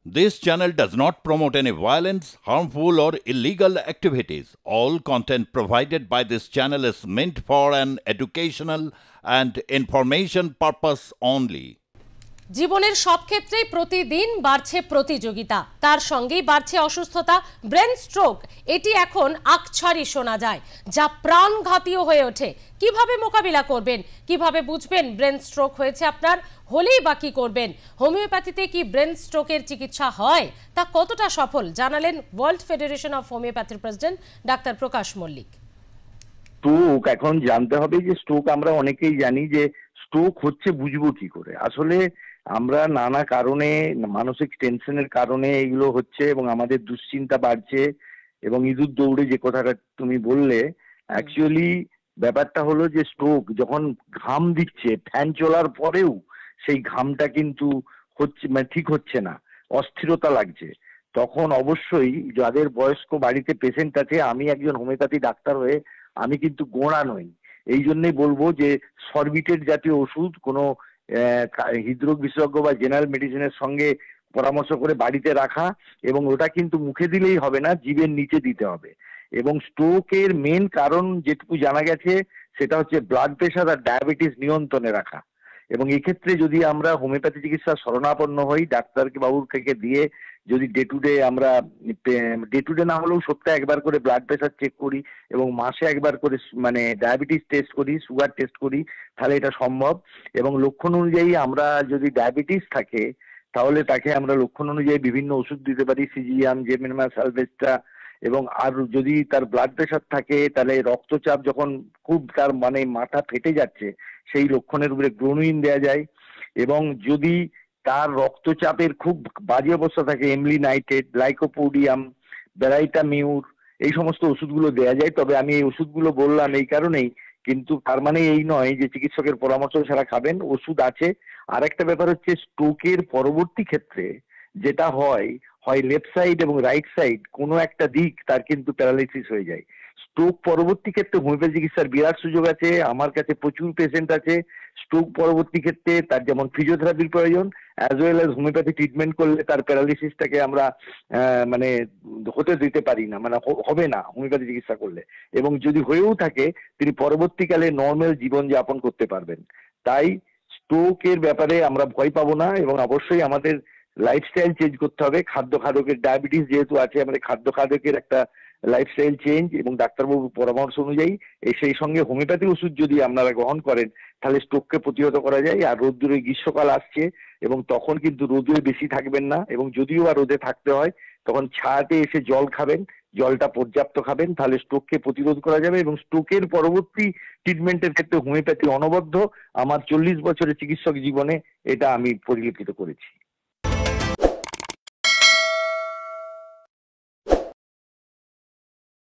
This channel does not promote any violence, harmful, or illegal activities. All content provided by this channel is meant for an educational and information purpose only. জীবনের সব ক্ষেত্রেই প্রতিদিন বাড়ছে প্রতিযোগিতা, তার সঙ্গেই বাড়ছে অসুস্থতা, ব্রেন স্ট্রোক। এটি এখন আকছাড়ি শোনা যায়, যা প্রাণঘাতীয় হয়ে ওঠে। কিভাবে মোকাবিলা করবেন, কিভাবে বুঝবেন ব্রেন স্ট্রোক হয়েছে আপনার, হলেই বা কি করবেন? হোমিওপ্যাথিতে কি ব্রেন স্ট্রোকের চিকিৎসা হয়, তা কতটা সফল জানালেন ওয়ার্ল্ড ফেডারেশন অফ হোমিওপ্যাথির president doctor Prakash Mallick. Stroke এখন জানতে হবে যে স্ট্রোক আমরা অনেকেই জানি যে স্ট্রোক হচ্ছে বুঝবো কি করে। আসলে আমরা নানা কারণে, মানসিক টেনশনের কারণে এগুলো হচ্ছে এবং আমাদের দুশ্চিন্তা বাড়ছে এবং ইঁদুর দৌড়ে যে কথাটা তুমি বললে, অ্যাকচুয়ালি ব্যাপারটা হলো যে স্ট্রোক যখন ঘাম দিচ্ছে ফ্যান চলার পরেও সেই ঘামটা কিন্তু হচ্ছে মানে ঠিক হচ্ছে না, অস্থিরতা লাগছে, তখন অবশ্যই যাদের বয়স্ক বাড়িতে পেশেন্ট আছে, আমি একজন হোমিওপ্যাথি ডাক্তার হয়ে আমি কিন্তু গোঁড়া নই, এই জন্যই বলবো যে সরবিটেট জাতীয় ওষুধ কোনো হৃদরোগ বিশেষজ্ঞ বা জেনারেল মেডিসিনের সঙ্গে পরামর্শ করে বাড়িতে রাখা, এবং ওটা কিন্তু মুখে দিলেই হবে না, জিভের নিচে দিতে হবে। এবং স্ট্রোকের মেন কারণ যেটুকু জানা গেছে সেটা হচ্ছে ব্লাড প্রেশার আর ডায়াবেটিস নিয়ন্ত্রণে রাখা। এবং এক্ষেত্রে যদি আমরা হোমিওপ্যাথি চিকিৎসা শরণাপন্ন হই, ডাক্তারকে বাবুর থেকে দিয়ে যদি ডে টু ডে না হলেও সপ্তাহে একবার করে ব্লাড প্রেশার চেক করি এবং মাসে একবার করে মানে ডায়াবেটিস টেস্ট করি, সুগার টেস্ট করি, তাহলে এটা সম্ভব। এবং লক্ষণ অনুযায়ী আমরা যদি ডায়াবেটিস থাকে তাহলে তাকে আমরা লক্ষণ অনুযায়ী বিভিন্ন ওষুধ দিতে পারি, সিজিয়াম, জেমিনামা, সালভেস্টা। এবং আর যদি তার ব্লাড প্রেশার থাকে তাহলে রক্তচাপ যখন খুব তার মানে মাথা ফেটে যাচ্ছে সেই লক্ষণের উপরে গ্লোনুইন দেওয়া যায়। এবং যদি তার রক্তচাপের খুব বাজে অবস্থা থাকে, এমলিনাইটেড, লাইকোপোডিয়াম, বেরাইটামিউর, এই সমস্ত ওষুধগুলো দেওয়া যায়। তবে আমি এই ওষুধগুলো বললাম এই কারণেই, কিন্তু তার মানে এই নয় যে চিকিৎসকের পরামর্শ ছাড়া খাবেন, ওষুধ আছে। আর একটা ব্যাপার হচ্ছে স্ট্রোকের পরবর্তী ক্ষেত্রে যেটা হয়, হয় লেফট সাইড এবং রাইট সাইড কোনো একটা দিক তার কিন্তু প্যারালাইসিস হয়ে যায়। স্ট্রোক পরবর্তী ক্ষেত্রে হোমিওপ্যাথি চিকিৎসার বিরাট সুযোগ আছে, আমার কাছে প্রচুর পেশেন্ট আছে। স্ট্রোক পরবর্তী ক্ষেত্রে তার যেমন ফিজিওথেরাপির প্রয়োজন, as well as homeopathy treatment করলে তার প্যারালিসিসটাকে আমরা মানে হতে দিতে পারি না, মানে হবে না হোমিওপ্যাথি চিকিৎসা করলে। এবং যদি হয়েও থাকে তিনি পরবর্তীকালে নর্মাল জীবন যাপন করতে পারবেন। তাই স্ট্রোকের ব্যাপারে আমরা ভয় পাবো না, এবং অবশ্যই আমাদের লাইফস্টাইল চেঞ্জ করতে হবে। খাদ্যের ডায়াবেটিস যেহেতু আছে, আমাদের খাদ্যের একটা লাইফস্টাইল চেঞ্জ এবং ডাক্তারবাবুর পরামর্শ অনুযায়ী সেই সঙ্গে হোমিওপ্যাথি ওষুধ যদি আপনারা গ্রহণ করেন তাহলে স্ট্রোককে প্রতিহত করা যায়। আর রোদ্দুরে গ্রীষ্মকাল আসছে এবং তখন কিন্তু রোদে বেশি থাকবেন না, এবং যদিও বা রোদে থাকতে হয় তখন ছায়াতে এসে জল খাবেন, জলটা পর্যাপ্ত খাবেন, তাহলে স্ট্রোককে প্রতিরোধ করা যাবে। এবং স্ট্রোকের পরবর্তী ট্রিটমেন্টের ক্ষেত্রে হোমিওপ্যাথি অনবদ্য, আমার 40 বছরের চিকিৎসক জীবনে এটা আমি পরিলক্ষিত করেছি।